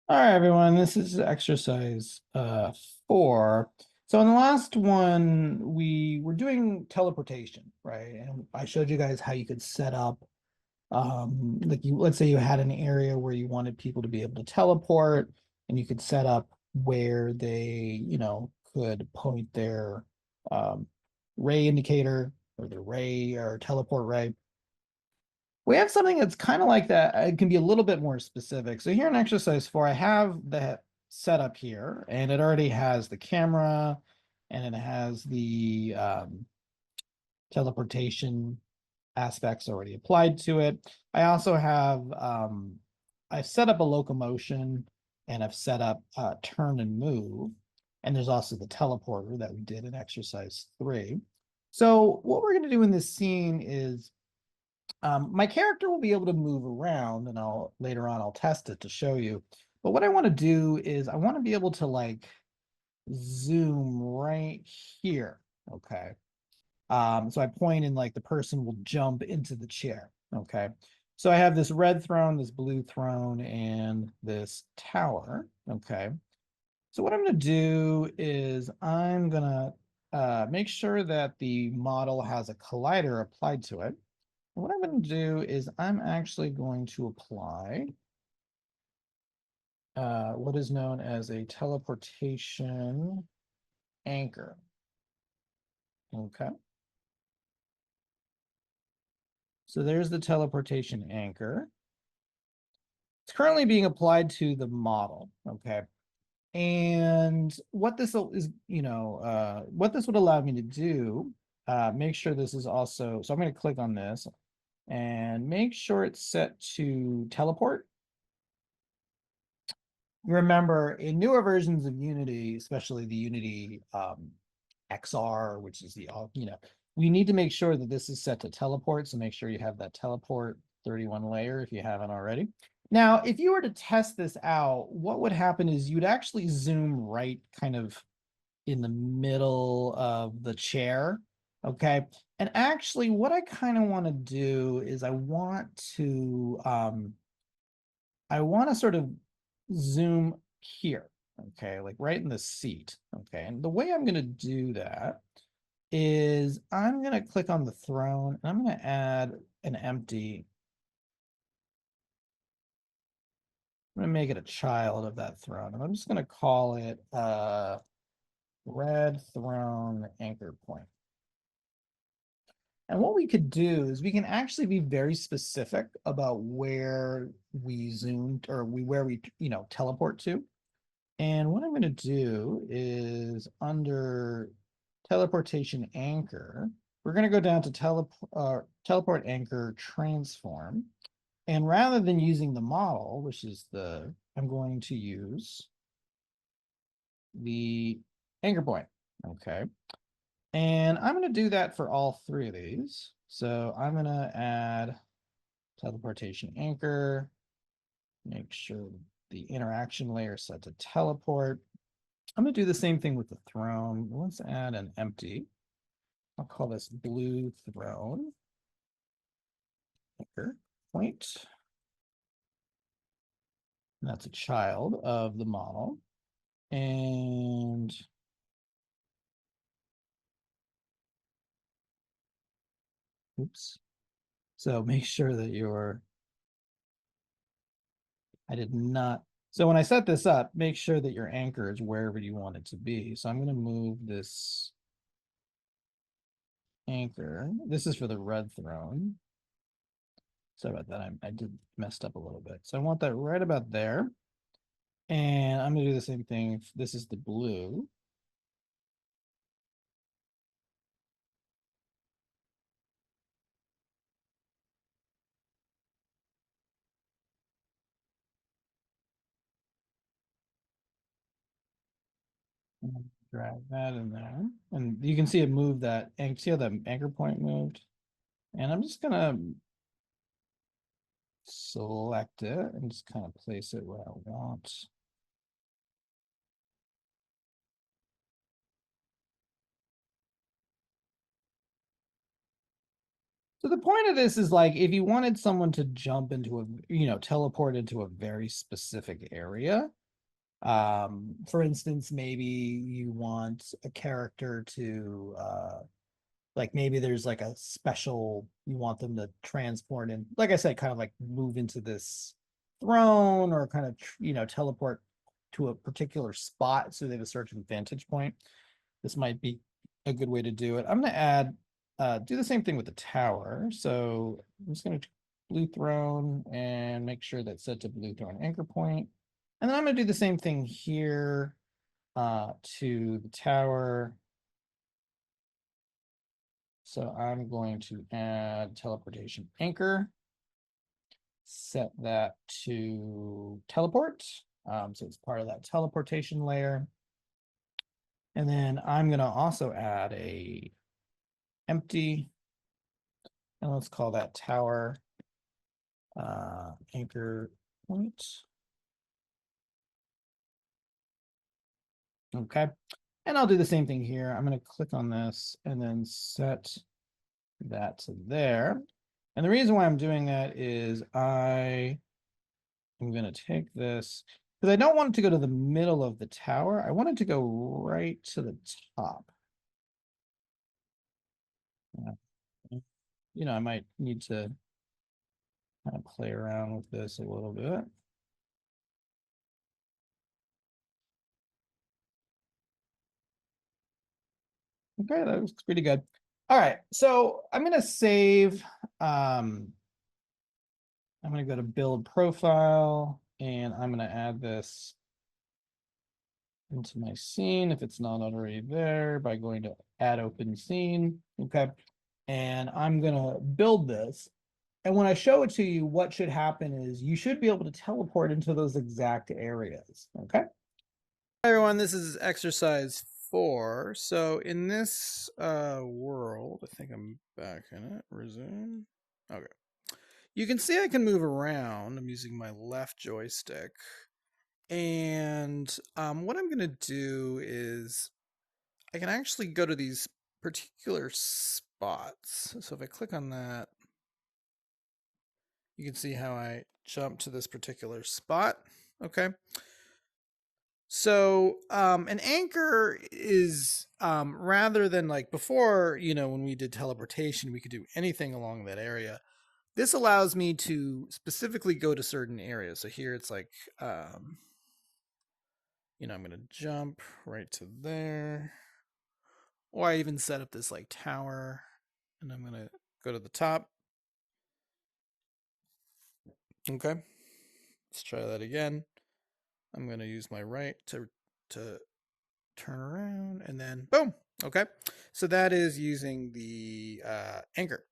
All right, everyone, this is exercise 4. So in the last one, we were doing teleportation, right? And I showed you guys how you could set up, like let's say you had an area where you wanted people to be able to teleport, and you could set up where they, could point their um, ray indicator or their ray or teleport ray. We have something that's kind of like that. It can be a little bit more specific. So here in exercise 4, I have that set up here, and it already has the camera, and it has the teleportation aspects already applied to it. I also have I've set up a locomotion, and I've set up turn and move. And there's also the teleporter that we did in exercise 3. So what we're going to do in this scene is my character will be able to move around, and I'll later on I'll test it to show you. But what I want to do is I want to be able to like zoom right here. Okay. So I point and like the person will jump into the chair. Okay. So I have this red throne, this blue throne, and this tower. Okay. So what I'm going to do is I'm going to make sure that the model has a collider applied to it. What I'm going to do is I'm actually going to apply what is known as a teleportation anchor. Okay. So there's the teleportation anchor. It's currently being applied to the model. Okay. And what this is, what this would allow me to do, make sure this is also, so I'm going to click on this and make sure it's set to teleport. Remember, in newer versions of Unity, especially the Unity XR, which is the, we need to make sure that this is set to teleport. So make sure you have that teleport 31 layer if you haven't already. Now, if you were to test this out, what would happen is you'd actually zoom right kind of in the middle of the chair. Okay. And actually, what I kind of want to do is I want to sort of zoom here, okay, like right in the seat, okay. And the way I'm going to do that is I'm going to click on the throne, and I'm going to add an empty. I'm going to make it a child of that throne, and I'm just going to call it red throne anchor point. And what we could do is we can actually be very specific about where we zoomed or where we teleport to. And what I'm going to do is under teleportation anchor, we're going to go down to teleport anchor transform. And rather than using the model, which is I'm going to use the anchor point. Okay. And I'm going to do that for all 3 of these. So I'm going to add teleportation anchor, make sure the interaction layer set to teleport. I'm going to do the same thing with the throne. Let's add an empty. I'll call this blue throne. Anchor point. And that's a child of the model. And oops. So make sure that I did not. So when I set this up, make sure that your anchor is wherever you want it to be. So I'm going to move this anchor. This is for the red throne. Sorry about that. I did messed up a little bit. So I want that right about there. And I'm going to do the same thing. This is the blue. Drag that in there. And you can see it move that. And see how the anchor point moved? And I'm just going to select it and just kind of place it where I want. So the point of this is like if you wanted someone to jump into teleport into a very specific area. For instance, maybe you want a character to like maybe there's like a special you want them to transport and like I said, kind of like move into this throne or kind of teleport to a particular spot so they have a certain vantage point. This might be a good way to do it. I'm going to add do the same thing with the tower. So I'm just going to blue throne and make sure that's set to blue throne anchor point. And then I'm going to do the same thing here to the tower. So I'm going to add teleportation anchor, set that to teleport. So it's part of that teleportation layer. And then I'm going to also add a empty, and let's call that tower anchor point. Okay. And I'll do the same thing here. I'm going to click on this and then set that to there. And the reason why I'm doing that is I am going to take this because I don't want it to go to the middle of the tower. I want it to go right to the top. I might need to kind of play around with this a little bit. Okay, that looks pretty good. All right, so I'm going to save. I'm going to go to build profile and I'm going to add this into my scene if it's not already there by going to add open scene. Okay. And I'm going to build this. And when I show it to you, what should happen is you should be able to teleport into those exact areas. Okay. Hi, everyone. This is exercise 4. So in this world, I think I'm back in it. Resume. Okay. You can see I can move around. I'm using my left joystick. And what I'm going to do is I can actually go to these particular spots. So if I click on that, you can see how I jump to this particular spot. Okay. So an anchor is rather than like before, when we did teleportation, we could do anything along that area. This allows me to specifically go to certain areas. So here it's like, I'm going to jump right to there. Or I even set up this like tower and I'm going to go to the top. Okay. Let's try that again. I'm going to use my right to turn around and then boom. Okay. So that is using the anchor.